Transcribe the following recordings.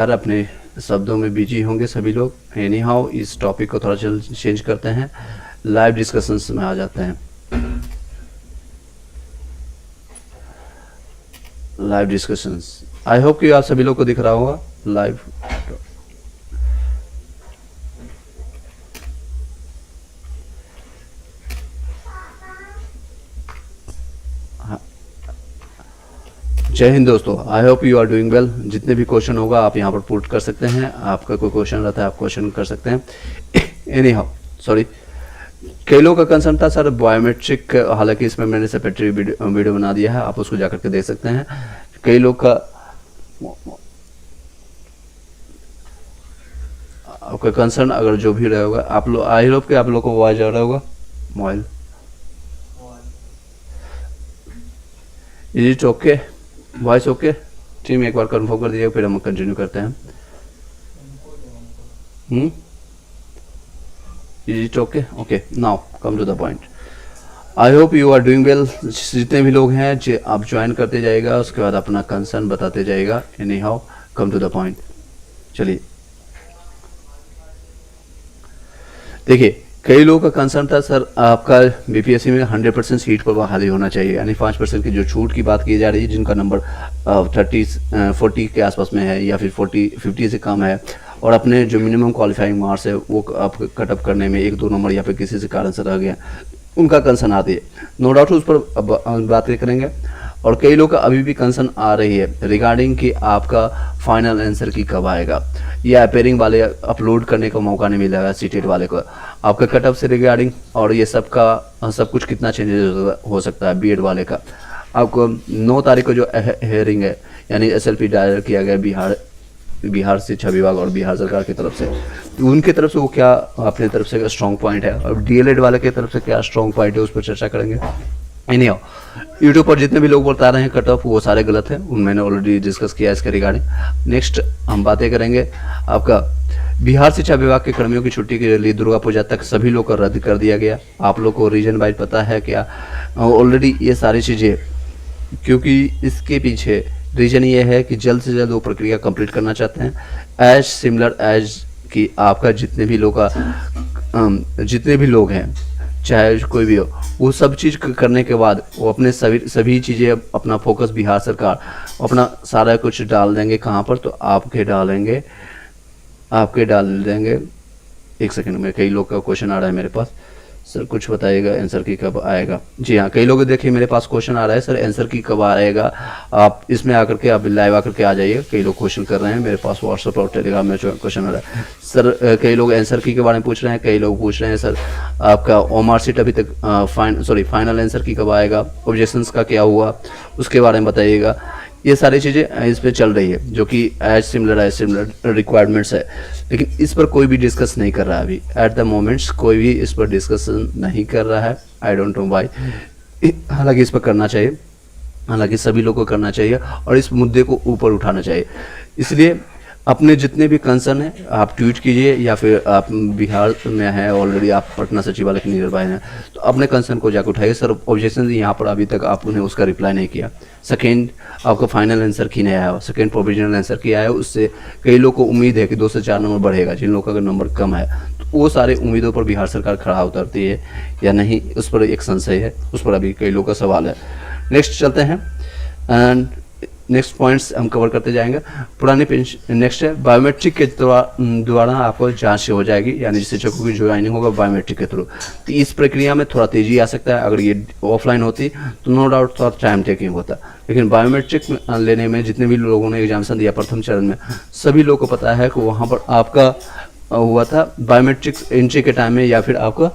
यार अपने शब्दों में बिजी होंगे सभी लोग। एनी हाउ इस टॉपिक को थोड़ा चेंज करते हैं, लाइव डिस्कशंस में आ जाते हैं। लाइव डिस्कशंस, आई होप कि आप सभी लोग को दिख रहा होगा लाइव। जय हिंद दोस्तों, I hope you are doing well. जितने भी क्वेश्चन होगा आप यहाँ पर पुट कर सकते हैं। आपका कोई क्वेश्चन रहता है आप क्वेश्चन कर सकते हैं। एनी हाउ सॉरी, कई लोगों का कंसर्न था सर बायोमेट्रिक, हालांकि इसमें मैंने सेपरेटरी वीडियो बना दिया है, आप उसको जाकर के देख सकते हैं। कई लोग का आपका कंसर्न अगर जो भी रहा होगा, आप लोग आई होप कि आप लोग को आवाज जा रहा होगा। Mobile is it okay, voice okay? Team एक बार कंफर्म कर दीजिएगा, फिर हम कंटिन्यू करते हैं। Is it okay? Okay, now come to the point. I hope you are doing well. जितने भी लोग हैं आप ज्वाइन करते जाइएगा, उसके बाद अपना कंसर्न बताते जाइएगा। Anyhow come to the point. चलिए देखिए, कई लोगों का कंसर्न था सर आपका बीपीएससी में 100% सीट पर बहाली होना चाहिए, यानी 5% की जो छूट की बात की जा रही है, जिनका नंबर 40 के आसपास में है या फिर 50 से कम है, और अपने जो मिनिमम क्वालिफाइंग मार्क्स है वो आप कटअप करने में 1-2 नंबर या फिर किसी से कारण से रह गया, उनका कंसर्न आती है। नो डाउट उस पर अब बातें करेंगे। और कई लोग का अभी भी कंसर्न आ रही है रिगार्डिंग कि आपका फाइनल आंसर की कब आएगा, या अपेयरिंग वाले अपलोड करने का मौका नहीं मिलेगा सीटेट वाले को, आपका कटअप से रिगार्डिंग, और ये सब का सब कुछ कितना चेंजेस हो सकता है बीएड वाले का। आपको 9 तारीख को जो हेयरिंग है, यानी एसएलपी दायर किया गया बिहार शिक्षा विभाग और बिहार सरकार की तरफ से, उनकी तरफ से वो क्या अपनी तरफ से स्ट्रॉन्ग पॉइंट है, और डीएलएड वाले की तरफ से क्या स्ट्रॉन्ग पॉइंट है, उस पर चर्चा करेंगे। एनी हाउ, यूट्यूब पर जितने भी लोग बता रहे हैं कट ऑफ, वो सारे गलत हैं, मैंने ऑलरेडी डिस्कस किया इसके रिगार्डिंग। नेक्स्ट हम बातें करेंगे आपका बिहार शिक्षा विभाग के कर्मियों की छुट्टी के लिए दुर्गा पूजा तक सभी लोग को रद्द कर दिया गया। आप लोग को रीजन वाइज पता है क्या? ऑलरेडी ये सारी चीज़ें, क्योंकि इसके पीछे रीजन ये है कि जल्द से जल्द वो प्रक्रिया कंप्लीट करना चाहते हैं, एज सिमिलर एज कि आपका जितने भी लोग हैं, चाहे कोई भी हो, वो सब चीज़ करने के बाद वो अपने सभी चीज़ें अपना फोकस बिहार सरकार अपना सारा कुछ डाल देंगे। कहाँ पर? तो आपके डाल देंगे। एक सेकंड में, कई लोग का क्वेश्चन आ रहा है मेरे पास, सर कुछ बताइएगा आंसर की कब आएगा। जी हाँ, कई लोग देखिए मेरे पास क्वेश्चन आ रहा है, सर आंसर की कब आएगा, आप इसमें आकर के आप लाइव आकर के आ जाइए। कई लोग क्वेश्चन कर रहे हैं मेरे पास व्हाट्सएप और टेलीग्राम में क्वेश्चन आ रहा है सर। कई लोग आंसर की के बारे में पूछ रहे हैं, कई लोग पूछ रहे हैं सर आपका ओमार सीट अभी तक फाइनल आंसर की कब आएगा, ऑब्जेक्शंस का क्या हुआ, उसके बारे में बताइएगा। ये सारी चीज़ें इस पर चल रही है, जो कि एज सिमिलर रिक्वायरमेंट्स है, लेकिन इस पर कोई भी डिस्कस नहीं कर रहा है अभी एट द मोमेंट्स। कोई भी इस पर डिस्कशन नहीं कर रहा है, आई डोंट नो व्हाई। हालांकि इस पर करना चाहिए, हालांकि सभी लोगों को करना चाहिए और इस मुद्दे को ऊपर उठाना चाहिए। इसलिए अपने जितने भी कंसर्न है आप ट्वीट कीजिए, या फिर आप बिहार में हैं ऑलरेडी, आप पटना सचिवालय के नियर बाय हैं, तो अपने कंसर्न को जाकर उठाइए। सर ऑब्जेक्शन यहाँ पर अभी तक आपने उसका रिप्लाई नहीं किया। सेकेंड, आपका फाइनल आंसर की नहीं आया, सेकेंड प्रोविजनल आंसर की आया, उससे कई लोग को उम्मीद है कि 2 से 4 नंबर बढ़ेगा। जिन लोगों का नंबर कम है तो वो सारे उम्मीदों पर बिहार सरकार खड़ा उतरती है या नहीं, उस पर एक संशय है, उस पर अभी कई लोग का सवाल है। नेक्स्ट चलते हैं, एंड नेक्स्ट पॉइंट्स हम कवर करते जाएंगे। पुरानी पेंशन नेक्स्ट है, बायोमेट्रिक के द्वारा आपको जांच हो जाएगी, यानी शिक्षकों की ज्वाइनिंग होगा बायोमेट्रिक के थ्रू। तो इस प्रक्रिया में थोड़ा तेजी आ सकता है। अगर ये ऑफलाइन होती तो नो डाउट थोड़ा टाइम टेकिंग होता, लेकिन बायोमेट्रिक लेने में जितने भी लोगों ने एग्जामिनेशन दिया प्रथम चरण में, सभी लोगों को पता है कि वहाँ पर आपका हुआ था बायोमेट्रिक एंट्री के टाइम में, या फिर आपका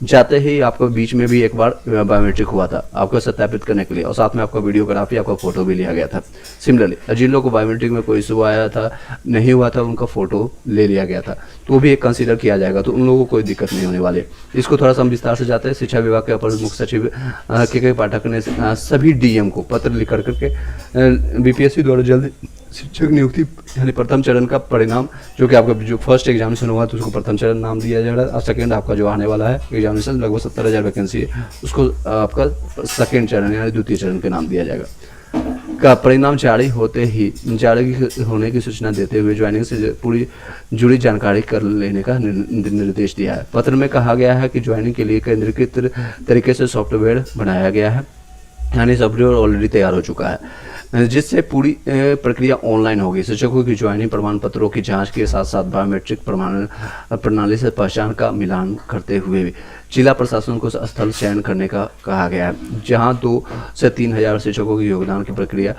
जाते ही आपको बीच में भी एक बार बायोमेट्रिक हुआ था आपको सत्यापित करने के लिए, और साथ में आपका वीडियोग्राफी, आपका फोटो भी लिया गया था। सिमिलरली जिन लोगों को बायोमेट्रिक में कोई इशू आया था, नहीं हुआ था, उनका फोटो ले लिया गया था, तो वो भी एक कंसीडर किया जाएगा, तो उन लोगों को कोई दिक्कत नहीं होने वाली है। इसको थोड़ा सा हम विस्तार से जाते हैं। शिक्षा विभाग के अपर मुख्य सचिव के पाठक ने सभी डीएम को पत्र लिख करके बीपीएससी द्वारा जल्द शिक्षक नियुक्ति यानी प्रथम चरण का परिणाम, जो कि आपका जो फर्स्ट एग्जामिनेशन हुआ तो उसको प्रथम चरण नाम दिया जा रहा है, और सेकेंड आपका जो आने वाला है एग्जामिनेशन लगभग 70,000 वैकेंसी है, उसको आपका सेकेंड चरण यानी द्वितीय चरण के नाम दिया जाएगा। का परिणाम जारी होते ही जारी होने की सूचना देते हुए ज्वाइनिंग से पूरी जुड़ी जानकारी कर लेने का निर्देश दिया है। पत्र में कहा गया है कि ज्वाइनिंग के लिए केंद्रीकृत तरीके से सॉफ्टवेयर बनाया गया है, यानी सॉफ्टवेयर ऑलरेडी तैयार हो चुका है, जिससे पूरी प्रक्रिया ऑनलाइन होगी। शिक्षकों की ज्वाइनिंग प्रमाण पत्रों की जांच के साथ साथ बायोमेट्रिक प्रमाण प्रणाली से पहचान का मिलान करते हुए जिला प्रशासन को स्थल चयन करने का कहा गया है, जहां 2 से 3 हज़ार शिक्षकों की योगदान की प्रक्रिया,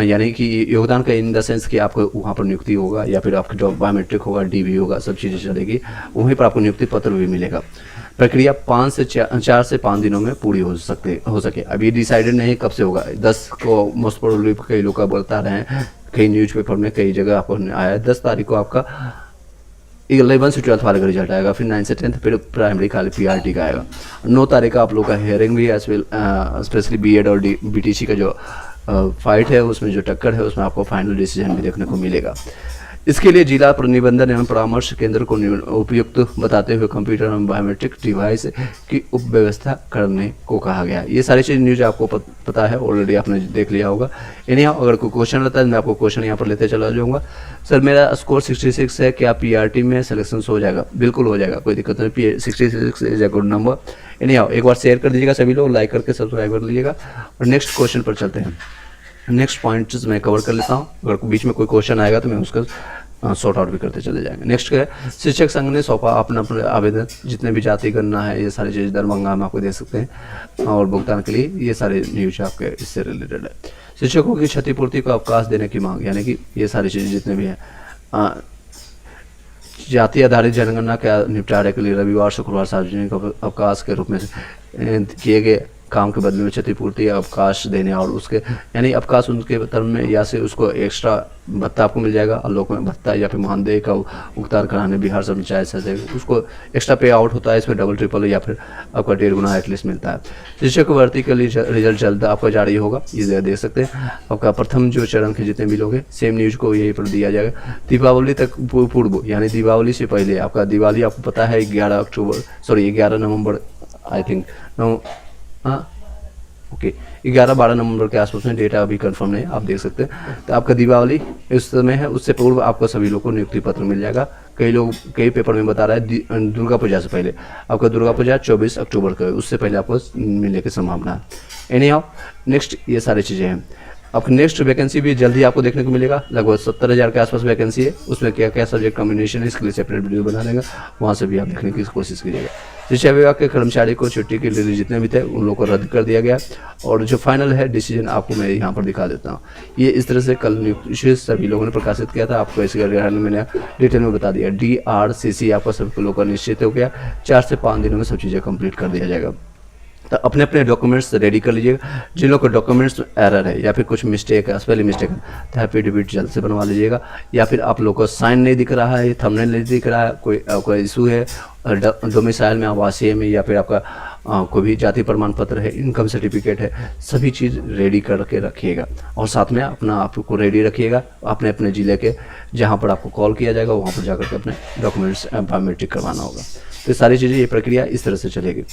यानी कि योगदान का इन द सेंस कि आपको वहां पर नियुक्ति होगा या फिर आपकी जो बायोमेट्रिक होगा, डीबी होगा, सब चीज़ें चलेगी, वहीं पर आपको नियुक्ति पत्र भी मिलेगा। प्रक्रिया 4 से 5 दिनों में पूरी हो सके। अब ये डिसाइडेड नहीं कब से होगा। 10 को मोस्ट प्रोबेबली कई लोग बता रहे हैं, कई न्यूज़पेपर में कई जगह आपको आया है 10 तारीख को आपका 11 से 12 वाले का रिजल्ट आएगा, फिर 9 से 10 फिर प्राइमरी का पीआरटी का आएगा। 9 तारीख का आप लोग का हेयरिंग भी है, स्पेशली बीएड और बीटीसी का जो फाइट है, उसमें जो टक्कर है, उसमें आपको फाइनल डिसीजन भी देखने को मिलेगा। इसके लिए जिला निबंधन एवं परामर्श केंद्र को उपयुक्त बताते हुए कंप्यूटर एवं बायोमेट्रिक डिवाइस की उपव्यवस्था करने को कहा गया। ये सारी चीज़ न्यूज आपको पता है, ऑलरेडी आपने देख लिया होगा। इन्हें अगर कोई क्वेश्चन रहता है मैं आपको क्वेश्चन यहाँ पर लेते चला जाऊँगा। सर मेरा स्कोर 66 है, क्या पीआरटी में सिलेक्शन हो जाएगा? बिल्कुल हो जाएगा, कोई दिक्कत नहीं। 66 इज ए गुड नंबर। इन्हें एक बार शेयर कर दीजिएगा सभी लोग, लाइक करके सब्सक्राइब कर लीजिएगा। और नेक्स्ट क्वेश्चन पर चलते हैं। नेक्स्ट पॉइंट्स मैं कवर कर लेता हूँ, अगर बीच में कोई क्वेश्चन आएगा तो मैं उसका सॉर्ट आउट भी करते चले जाएंगे। नेक्स्ट क्या है, शिक्षक संघ ने सौंपा अपना आवेदन, जितने भी जाति गणना है, ये सारी चीज़ दरभंगा में आपको दे सकते हैं और भुगतान के लिए ये सारे न्यूज आपके इससे रिलेटेड है। शिक्षकों की क्षतिपूर्ति को अवकाश देने की मांग, यानी कि ये सारी चीज़ें जितने भी हैं जाति आधारित जनगणना के निपटारे के लिए रविवार शुक्रवार सार्वजनिक अवकाश के रूप में किए गए काम के बदले में क्षतिपूर्ति या अवकाश देने, और उसके यानी अवकाश उनके टर्म में या से उसको एक्स्ट्रा भत्ता आपको मिल जाएगा, आलोक में भत्ता या फिर मानदेय का भुगतान कराने बिहार से चाहे उसको एक्स्ट्रा पे आउट होता है, इसमें डबल ट्रिपल या फिर आपका 1.5 गुना एटलीस्ट मिलता है। शिक्षक भर्ती के लिए रिजल्ट जल्द आपका जारी होगा, ये देख सकते हैं। आपका प्रथम जो चरण के जितने भी लोग हैं, सेम न्यूज को यहीं पर दिया जाएगा। दीपावली तक पूर्व, यानी दीपावली से पहले आपका दिवाली आपको पता है 11 नवंबर आई थिंक ओके 11-12 नवंबर के आसपास में, डेटा अभी कंफर्म नहीं है, आप देख सकते हैं। तो आपका दिवाली इस समय है, उससे पूर्व आपको सभी लोग को नियुक्ति पत्र मिल जाएगा। कई पेपर में बता रहा है दुर्गा पूजा से पहले, आपका दुर्गा पूजा 24 अक्टूबर को है, उससे पहले आपको मिलने की संभावना है। एनी हाउ नेक्स्ट ये सारी चीज़ें हैं। अब नेक्स्ट वैकेंसी भी जल्दी आपको देखने को मिलेगा, लगभग 70,000 के आसपास वैकेंसी है। उसमें क्या क्या सब्जेक्ट कॉम्बिनेशन है, इसके लिए सेपरेट वीडियो बना देगा, वहाँ से भी आप देखने की कोशिश कीजिएगा। शिक्षा विभाग के कर्मचारी को छुट्टी के लिए जितने भी थे उन लोगों को रद्द कर दिया गया, और जो फाइनल है डिसीजन आपको मैं यहाँ पर दिखा देता हूँ। ये इस तरह से कल न्यूज सभी लोगों ने प्रकाशित किया था, आपको इसके बारे में मैंने डिटेल में बता दिया। DRCC आपका सभी लोगों का निश्चित हो गया, 4 से 5 दिनों में सब चीज़ें कंप्लीट कर दिया जाएगा। तो अपने अपने डॉक्यूमेंट्स रेडी कर लीजिएगा। जिन लोगों को डॉक्यूमेंट्स एरर है या फिर कुछ मिस्टेक है, स्पेलिंग मिस्टेक है, तो एफिडेविट जल्द से बनवा लीजिएगा। या फिर आप लोगों को साइन नहीं दिख रहा है, थंबनेल नहीं दिख रहा है, कोई इशू है डोमिसाइल में, आवासीय में, या फिर आपका कोई भी जाति प्रमाण पत्र है, इनकम सर्टिफिकेट है, सभी चीज़ रेडी करके रखिएगा। और साथ में अपना आपको रेडी रखिएगा अपने अपने ज़िले के, जहाँ पर आपको कॉल किया जाएगा वहाँ पर जाकर के अपने डॉक्यूमेंट्स बायोमेट्रिक करवाना होगा। तो सारी चीज़ें, ये प्रक्रिया इस तरह से चलेगी।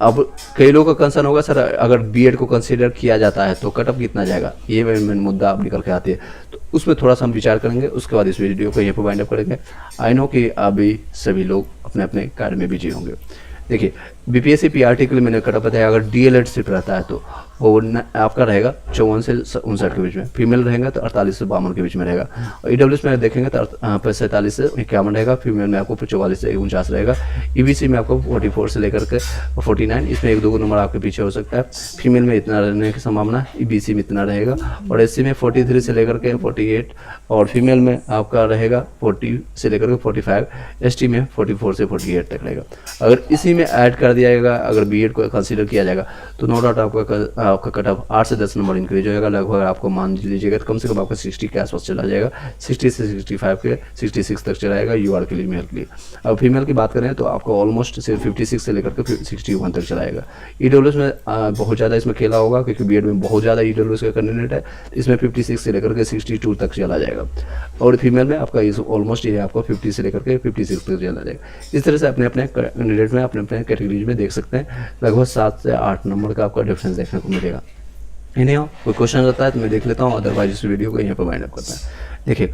अब कई लोगों का कंसर्न होगा, सर अगर बीएड को कंसीडर किया जाता है तो कटअप कितना जाएगा, ये मेन मुद्दा अब निकल के आती है। तो उसमें थोड़ा सा हम विचार करेंगे, उसके बाद इस वीडियो को यहीं पर वाइंड अप करेंगे। आई नो कि अभी सभी लोग अपने अपने कार्य में बिजी होंगे। देखिए बीपीएससी पीआरटी के लिए मैंने कटअप बताया, अगर डीएलएड सिर्फ रहता है तो वो आपका रहेगा 54 से 59 के बीच में, फीमेल रहेगा तो 48 से 52 के बीच में रहेगा। और ईडब्ल्यूएस में देखेंगे तो 47 से 51 रहेगा, फीमेल में आपको 44 से 49 रहेगा। ईबीसी में आपको 44 से लेकर के 49, इसमें 1-2 नंबर आपके पीछे हो सकता है। फीमेल में इतना रहने की संभावना है, ईबीसी में इतना रहेगा। और एससी में 43 से लेकर के 48, और फीमेल में आपका रहेगा 40 से लेकर के 45, एसटी में 44 से 48 तक रहेगा। अगर इसी में ऐड कर दिया जाएगा, अगर बीएड को कंसीडर किया जाएगा तो नो डाउट आपका कट ऑफ 8 से 10 नंबर इंक्रीज हो जाएगा। लगभग आपको मान लीजिएगा कम से कम आपका 60 के आसपास चला जाएगा, 60 से 65 के 66 तक चला जाएगा यूआर के लिए, मेल के लिए। अब फीमेल की बात करें तो आपको ऑलमोस्ट सिर्फ 56 से लेकर के 61 तक चलाएगा। ईडब्ल्यूएस में बहुत ज़्यादा इसमें खेला होगा, क्योंकि बीएड में बहुत ज़्यादा ईडब्ल्यूएस का कैंडिडेट है, इसमें 56 से लेकर के 62 तक चला जाएगा। और फीमेल में आपका ऑलमोस्ट ये आपको 50 से लेकर के 56 तक चला जाएगा। इस तरह से अपने अपने कैंडिडेट में अपने अपने कैटेगरीज में देख सकते हैं, लगभग 7 से 8 नंबर का आपका डिफरेंस देखने को मिलेगा। इन्हें कोई क्वेश्चन रहता है तो मैं देख लेता हूँ, अदरवाइज इस वीडियो को यहाँ पर वाइंड अप करता है। देखिए,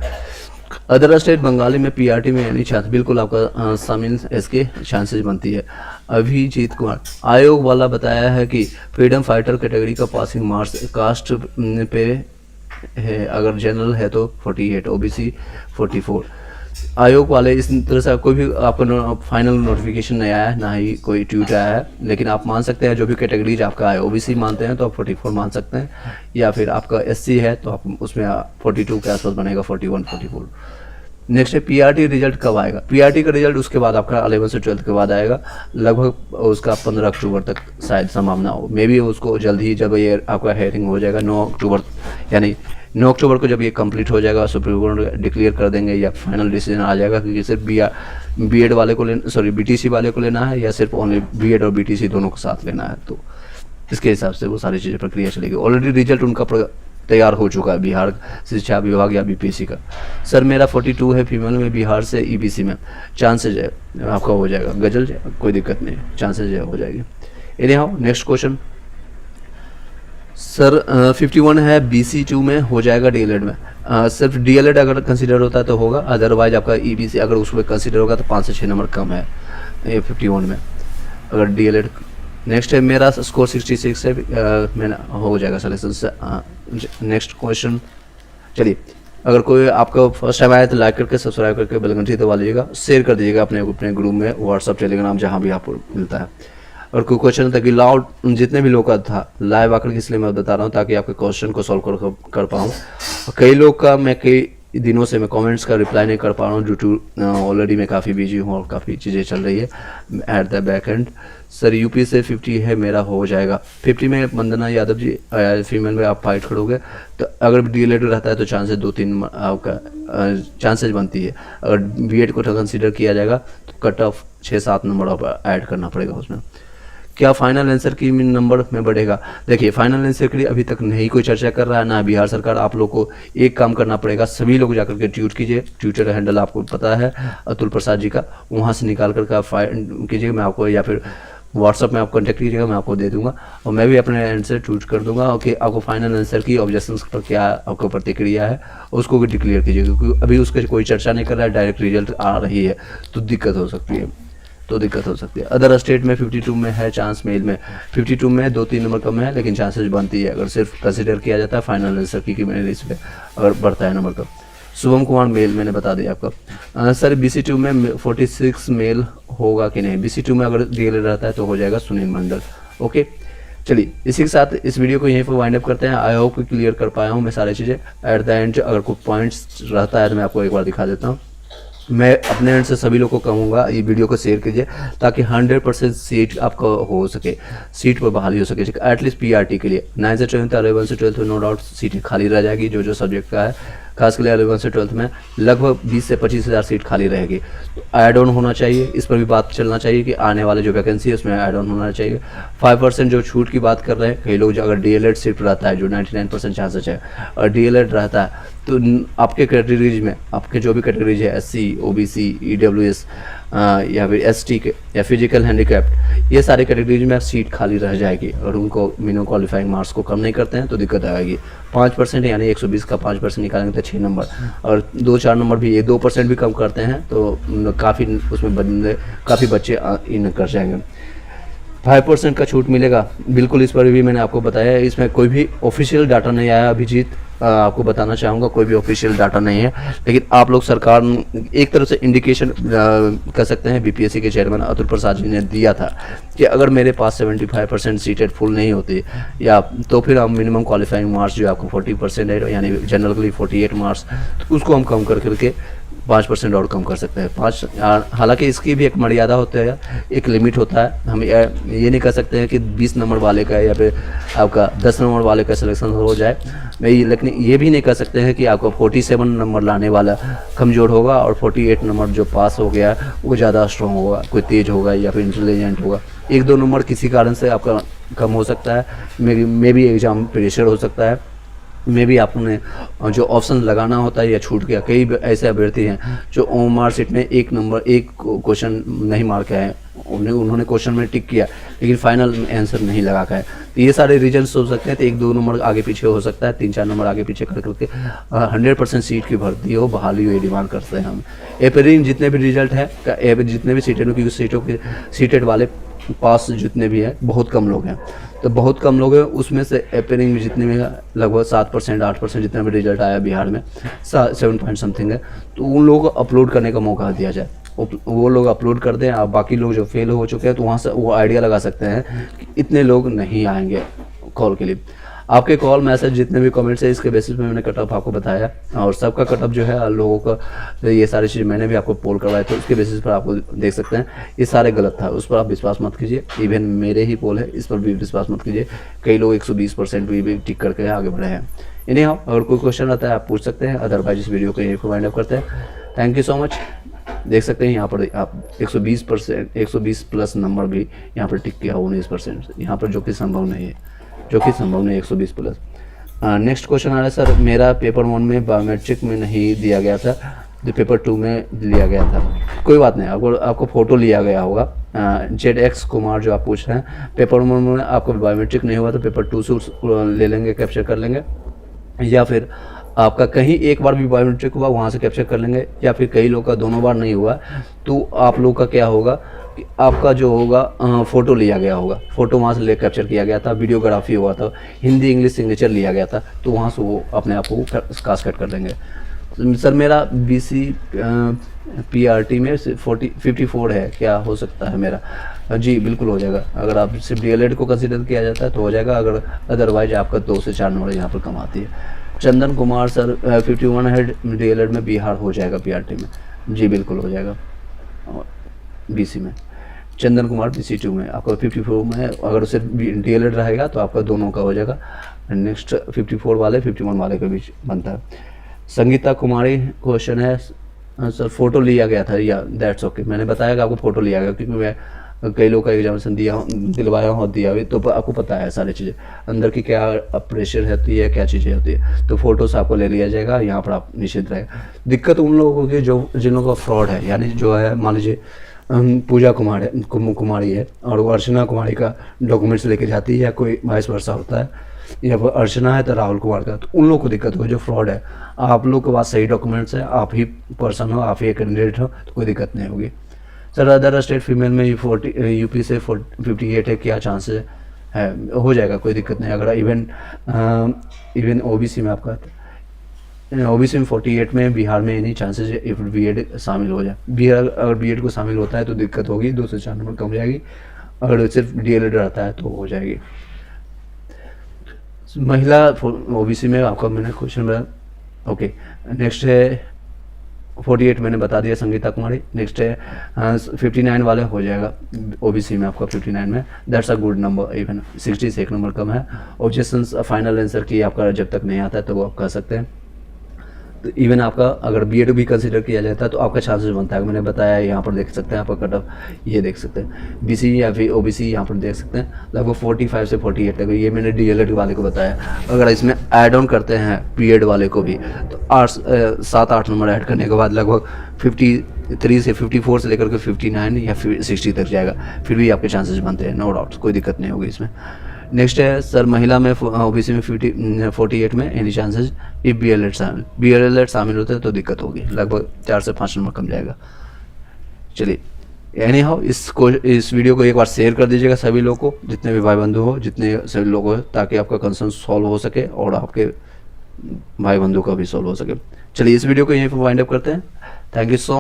अदर स्टेट बंगाली में पीआरटी में यानी चांस बिल्कुल आपका शामिल इसके चांसेस बनती है। अभिजीत कुमार आयोग वाला बताया है कि फ्रीडम फाइटर कैटेगरी का पासिंग मार्क्स कास्ट पे है, अगर जनरल है तो 48, ओबीसी 44। आयोग वाले इस तरह से कोई भी आपका फाइनल नोटिफिकेशन नहीं आया है, ना ही कोई ट्वीट आया है, लेकिन आप मान सकते हैं जो भी कैटेगरीज आपका है। ओबीसी मानते हैं तो आप 44 मान सकते हैं, या फिर आपका एससी है तो आप उसमें 42 के आसपास बनेगा, 41 44। नेक्स्ट है पीआरटी रिजल्ट कब आएगा। पीआरटी का रिजल्ट उसके बाद आपका 11 से 12 के बाद आएगा, लगभग उसका 15 अक्टूबर तक शायद संभावना हो। मे बी उसको जल्द ही जब ये आपका हेयरिंग हो जाएगा 9 अक्टूबर, यानी 9 अक्टूबर को जब ये कंप्लीट हो जाएगा सुप्रीम कोर्ट डिक्लेयर कर देंगे या फाइनल डिसीजन आ जाएगा कि सिर्फ बीएड वाले को लेना, सॉरी बीटीसी वाले को लेना है या सिर्फ ओनली बीएड और बीटीसी दोनों को साथ लेना है। तो इसके हिसाब से वो सारी चीज़ें प्रक्रिया चलेगी। ऑलरेडी रिजल्ट उनका तैयार हो चुका है बिहार शिक्षा विभाग या बीपीएससी का। सर मेरा 42 है, फीमेल में, बिहार से, ईबीसी में, चांसेज है आपका हो जाएगा। गजल कोई दिक्कत नहीं, चांसेज है हो जाएगी। Any how next question. Sir 51 है, BC2 में हो जाएगा, डीएलएड में सिर्फ डीएलएड अगर कंसीडर होता है तो होगा, अदरवाइज आपका ईबीसी अगर उसमें कंसीडर होगा तो 5 से 6 नंबर कम है 51 में अगर डीएलएड। नेक्स्ट है मेरा स्कोर 66 है, मैंने हो जाएगा सिलेक्शन से। Next question. चलिए, अगर कोई आपका फर्स्ट टाइम आया तो लाइक करके सब्सक्राइब करके बेल घंटी दबा लीजिएगा, शेयर कर दीजिएगा अपने ग्रुप में, व्हाट्सअप टेलीग्राम जहाँ भी आपको मिलता है। और कोई क्वेश्चन था कि लाउड जितने भी लोग का था लाइव आकर के, इसलिए मैं बता रहा हूँ ताकि आपके क्वेश्चन को सॉल्व कर पाऊँ। कई लोग का मैं कई दिनों से मैं कमेंट्स का रिप्लाई नहीं कर पा रहा हूँ ड्यू टू ऑलरेडी मैं काफ़ी बिजी हूँ और काफ़ी चीज़ें चल रही है at the back and. Sir UP से 50 है, मेरा हो जाएगा। 50 में वंदना यादव जी, फीमेल में आप फाइट करोगे तो अगर डीएलएड रहता है तो चांसेस 2-3 आपका चांसेस बनती है। अगर बीएड को कंसिडर किया जाएगा तो कट ऑफ 6-7 नंबर आप ऐड करना पड़ेगा उसमें। क्या फाइनल आंसर की नंबर में बढ़ेगा। देखिए, फाइनल आंसर के लिए अभी तक नहीं कोई चर्चा कर रहा है ना बिहार सरकार। आप लोग को एक काम करना पड़ेगा, सभी लोग जाकर के ट्वीट कीजिए, ट्विटर हैंडल आपको पता है अतुल प्रसाद जी का, वहाँ से निकाल करके आप फाइंड कीजिएगा, मैं आपको, या फिर व्हाट्सअप में आप कॉन्टैक्ट कीजिएगा, मैं आपको दे दूंगा और मैं भी अपने एंड से ट्वीट कर दूंगा कि आपको फाइनल आंसर की ऑब्जेक्शन पर क्या आपको प्रतिक्रिया है उसको भी डिक्लेयर कीजिएगा, क्योंकि अभी उसका कोई चर्चा नहीं कर रहा है, डायरेक्ट रिजल्ट आ रही है तो दिक्कत हो सकती है। अदर स्टेट में 52 में है चांस, मेल में 52 में 2-3 नंबर कम है लेकिन चांसेस बनती है अगर सिर्फ कंसिडर किया जाता है फाइनल आंसर की मेरे इस पर अगर बढ़ता है नंबर का। शुभम कुमार मेल मैंने बता दिया आपका। सर BC2 में 46 मेल होगा कि नहीं। BC2 में अगर डीएलएड रहता है तो हो जाएगा सुनील मंडल। ओके, चलिए इसी के साथ इस वीडियो को यहीं पर वाइंड अप करते हैं। आई होप कि क्लियर कर पाया हूँ मैं सारी चीज़ें। एट द एंड अगर कोई पॉइंट्स रहता है तो मैं आपको एक बार दिखा देता हूँ। मैं अपने एंड से सभी लोग को कहूँगा ये वीडियो को शेयर कीजिए ताकि 100% सीट आपका हो सके, सीट पर बहाली हो सके एटलीस्ट पीआरटी के लिए। 9 से 12 11 से 12 में नो डाउट सीटें खाली रह जाएगी जो सब्जेक्ट का है, खास कर 11 से 12 में लगभग 20 से 25 हज़ार सीट खाली रहेगी। तो ऐड ऑन होना चाहिए, इस पर भी बात चलना चाहिए कि आने वाले जो वैकेंसी है उसमें ऐड ऑन होना चाहिए। 5% जो छूट की बात कर रहे हैं, कई लोग अगर डीएलएड सिर्फ रहता है जो 99% चांसेस है और डीएलएड रहता है तो आपके कैटेगरीज में, आपके जो भी कैटेगरीज है SC OBC EWS या फिर ST के या फिजिकल हैंडीकैप्ड, ये सारे कैटेगरीज में सीट खाली रह जाएगी और उनको मिनिमम क्वालिफाइंग मार्क्स को कम नहीं करते हैं तो दिक्कत आएगी। 5% यानी 120 का 5% निकालेंगे तो 6 नंबर और 2-4 नंबर भी, ये 2% भी कम करते हैं तो काफ़ी उसमें बंदे काफ़ी बच्चे इन कर जाएंगे। 5% का छूट मिलेगा बिल्कुल, इस पर भी मैंने आपको बताया है। इसमें कोई भी ऑफिशियल डाटा नहीं आया अभिजीत, आपको बताना चाहूँगा कोई भी ऑफिशियल डाटा नहीं है, लेकिन आप लोग सरकार एक तरह से इंडिकेशन कर सकते हैं। बीपीएससी के चेयरमैन अतुल प्रसाद जी ने दिया था कि अगर मेरे पास 75% सीटें फुल नहीं होती या तो फिर हम मिनिमम क्वालिफाइंग मार्क्स जो आपको 40% है यानी जनरल के लिए 48 मार्क्स, तो उसको हम कम करके 5% और कम कर सकते हैं। 5, हालांकि इसकी भी एक मर्यादा होता है, एक लिमिट होता है। हम ये नहीं कर सकते हैं कि 20 नंबर वाले का या फिर आपका 10 नंबर वाले का सिलेक्शन हो जाए, लेकिन ये भी नहीं कर सकते हैं कि आपको 47 नंबर लाने वाला कमज़ोर होगा और 48 नंबर जो पास हो गया वो ज़्यादा स्ट्रॉन्ग होगा, कोई तेज़ होगा या फिर इंटेलिजेंट होगा। 1-2 नंबर किसी कारण से आपका कम हो सकता है, मे भी एग्ज़ाम प्रेशर हो सकता है, में भी आपने जो ऑप्शन लगाना होता है या छूट गया। कई ऐसे अभ्यर्थी हैं जो मार्कशीट में एक क्वेश्चन नहीं मार के आए, उन्होंने क्वेश्चन में टिक किया लेकिन फाइनल आंसर नहीं लगा का है। तो ये सारे रीजन्स हो सकते हैं। तो 1-2 नंबर आगे पीछे हो सकता है, 3-4 नंबर आगे पीछे कर करके 100% सीट की भर्ती हो, बहाली हो, ये डिमांड करते हैं हम। अपेयरिंग जितने भी रिजल्ट है, जितने भी सीटेड, क्योंकि सीटों के सीटेड वाले पास जितने भी हैं बहुत कम लोग हैं, तो बहुत कम लोग हैं। उसमें से अपेयरिंग में जितने भी लगभग 7% 8% जितना भी रिजल्ट आया बिहार में 7 पॉइंट समथिंग है, तो उन लोगों को अपलोड करने का मौका दिया जाए। वो लोग अपलोड कर दें। आप बाकी लोग जो फेल हो चुके हैं तो वहाँ से वो आइडिया लगा सकते हैं कि इतने लोग नहीं आएंगे कॉल के लिए। आपके कॉल मैसेज जितने भी कमेंट्स है इसके बेसिस पे मैंने कटअप आपको बताया, और सबका कटअप जो है लोगों का, ये सारी चीज़ मैंने भी आपको पोल करवाए थे, उसके बेसिस पर आपको देख सकते हैं ये सारे गलत था। उस पर आप विश्वास मत कीजिए। इवन मेरे ही पोल है, इस पर भी विश्वास मत कीजिए। कई लोग 120% भी टिक करके आगे बढ़े हैं। इन्हें अगर कोई क्वेश्चन आता है आप पूछ सकते हैं, अदरवाइज इस वीडियो को यहीं पर वाइंड अप करते हैं। Thank you so much. देख सकते हैं यहाँ पर आप 120% 120 प्लस नंबर भी यहाँ पर टिक किया 19% यहाँ पर, जो कि संभव नहीं है, 120 प्लस। नेक्स्ट क्वेश्चन आ रहा है सर, मेरा पेपर 1 में बायोमेट्रिक में नहीं दिया गया था, जो पेपर 2 में लिया गया था। कोई बात नहीं, आपको फ़ोटो लिया गया होगा। ZX कुमार जो आप पूछ रहे हैं, पेपर 1 में आपको बायोमेट्रिक नहीं हुआ तो पेपर 2 से ले लेंगे, कैप्चर कर लेंगे, या फिर आपका कहीं एक बार भी बायोमेट्रिक हुआ वहाँ से कैप्चर कर लेंगे, या फिर कई लोग का दोनों बार नहीं हुआ तो आप लोग का क्या होगा कि आपका जो होगा फ़ोटो लिया गया होगा, फ़ोटो वहाँ से ले कैप्चर किया गया था, वीडियोग्राफी हुआ था, हिंदी इंग्लिश सिग्नेचर लिया गया था, तो वहाँ से वो अपने आप को कास्ट कट कर देंगे। सर मेरा BC PRT में 54 है, क्या हो सकता है मेरा? जी बिल्कुल हो जाएगा। अगर आप सिर्फ DLED को कंसिडर किया जाता है तो हो जाएगा, अगर अदरवाइज आपका 2 से 4 नंबर यहाँ पर कम आती है। चंदन कुमार सर 51 है DLED में, बिहार हो जाएगा PRT में? जी बिल्कुल हो जाएगा। और BC में चंदन कुमार BC 2 में आपका 54 में, अगर उसे DLED रहेगा तो आपका दोनों का हो जाएगा। नेक्स्ट 54 वाले 51 वाले के बीच बनता है। संगीता कुमारी क्वेश्चन है सर, फ़ोटो लिया गया था या दैट्स ओके। मैंने बताया कि आपको फ़ोटो लिया गया, क्योंकि मैं कई लोग का एग्जामिनेशन दिलवाया हूँ, दिया हुई, तो आपको पता है सारी चीज़ें अंदर की क्या प्रेशर होती है, क्या चीज़ें होती है, तो फोटोस आपको ले लिया जाएगा, यहाँ पर आप निश्चित रहेगा। दिक्कत उन लोगों की जो जिन लोगों का फ्रॉड है, यानी जो है मान लीजिए पूजा कुमारी है और वो अर्चना कुमारी का डॉक्यूमेंट्स लेके जाती है, या कोई वाइस वर्षा होता है, या फिर अर्चना है तो राहुल कुमार का, तो उन लोगों को दिक्कत हो जो फ्रॉड है। आप लोग के पास सही डॉक्यूमेंट्स है, आप ही पर्सन हो, आप ही कैंडिडेट हो, तो कोई दिक्कत नहीं होगी। सर अदर स्टेट फीमेल में UP से 58 है, क्या चांसेस है? हो जाएगा, कोई दिक्कत नहीं। अगर इवन OBC में आपका OBC में 48 में, बिहार में नहीं चांसेस है B.Ed शामिल हो जाए। बिहार अगर B.Ed को शामिल होता है तो दिक्कत होगी, 2 से 4 नंबर कम जाएगी। अगर सिर्फ DLED रहता है तो हो जाएगी। महिला OBC में आपका मैंने क्वेश्चन में ओके। नेक्स्ट है 48 मैंने बता दिया, संगीता कुमारी। नेक्स्ट है 59 वाले हो जाएगा OBC में आपका 59 में, that's a good number. Even 60 से 1 नंबर कम है। ऑब्जेक्शंस फाइनल आंसर की आपका जब तक नहीं आता है तो वो आप कह सकते हैं। तो इवन आपका अगर B.Ed भी कंसिडर किया जाता है तो आपका चांसेस बनता है। मैंने बताया यहाँ पर देख सकते हैं, आपका कट ऑफ ये देख सकते हैं। BC या फिर OBC यहाँ पर देख सकते हैं लगभग 45 से 48 तक। ये मैंने DLED वाले को बताया। अगर इसमें ऐड ऑन करते हैं B.Ed वाले को भी तो 7-8 नंबर ऐड करने के बाद लगभग 53 से 54 से लेकर के 59 या फिर 60 तक जाएगा, फिर भी आपके चांसेस बनते हैं, नो डाउट, कोई दिक्कत नहीं होगी इसमें। नेक्स्ट है सर महिला में OBC में 48 में एनी चांसेस if B.Ed शामिल होते हैं तो दिक्कत होगी, लगभग 4 से 5 नंबर कम जाएगा। चलिए एनी हाउ इस वीडियो को एक बार शेयर कर दीजिएगा सभी लोगों को, जितने भी भाई बंधु हो, जितने सभी लोग हो, ताकि आपका कंसर्न सॉल्व हो सके और आपके भाई बंधु का भी सॉल्व हो सके। चलिए इस वीडियो को यहीं पर वाइंड अप करते हैं। Thank you so